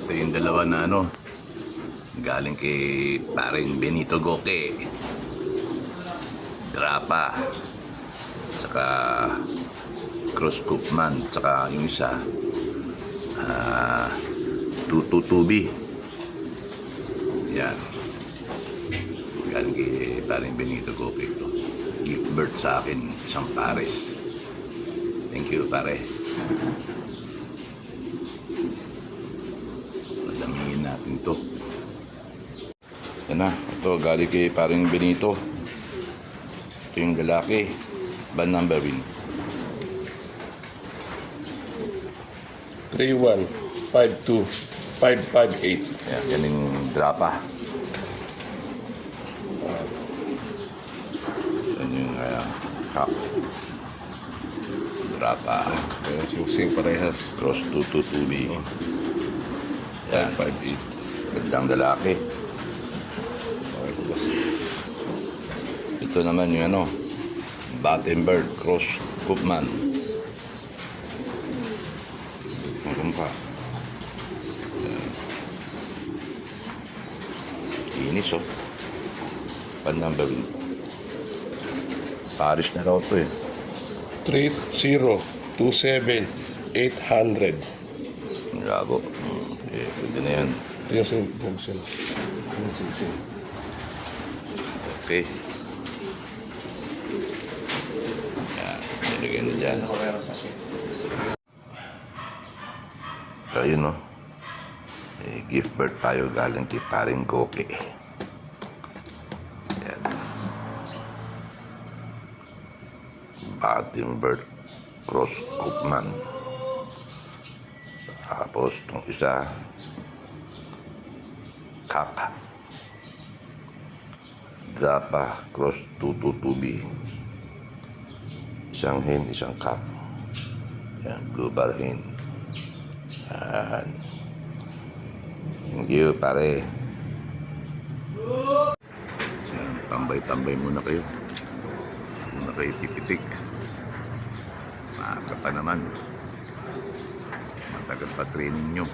Ito yung dalawa na galing kay paring Benito Goque. Drapa. Saka Cross Coopman. Saka yung isa, Tututubi. Yan. Galing kay paring Benito Goque ito. Gift bird sa akin, isang pares. Thank you, pare. Madamihin natin to. Yan na. Ito, galing kay paring Benito. Ito yung lalaki. Ban number win. 3152558. Yan, yan yung drapa. Yan yung cup. Drapa. Ayan, sing-sing parehas. Cross 222B. Yan. 558. Gandang lalaki. Okay po ba? Ito naman yung Battenberg Cross Coopman. Meron pa. Inis Pan number win. Paris na raw ito 3027800. Bravo. Pwede na yan. Ito yung sing-sing. Sing-sing. Okay. Yan. Nilagay na dyan. Ayun gift bird tayo galing kay paring Goque. Yan. Battenberg Cross Coopman. Tapos itong isa, Kaka. Drapa Cross 222B. Isang hen, isang kak. Yan, blue bar hen. Yan. Thank you, pare. Yan, tambay-tambay muna kayo. Muna kayo pipitik. Maaga pa naman. Matagal pa training nyo.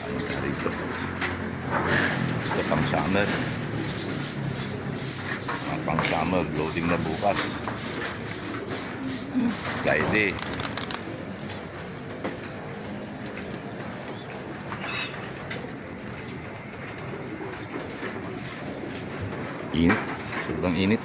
Ano na rito? Ito pang summer. Ang pang summer, loading na bukas. Friday. Init. Sobrang init.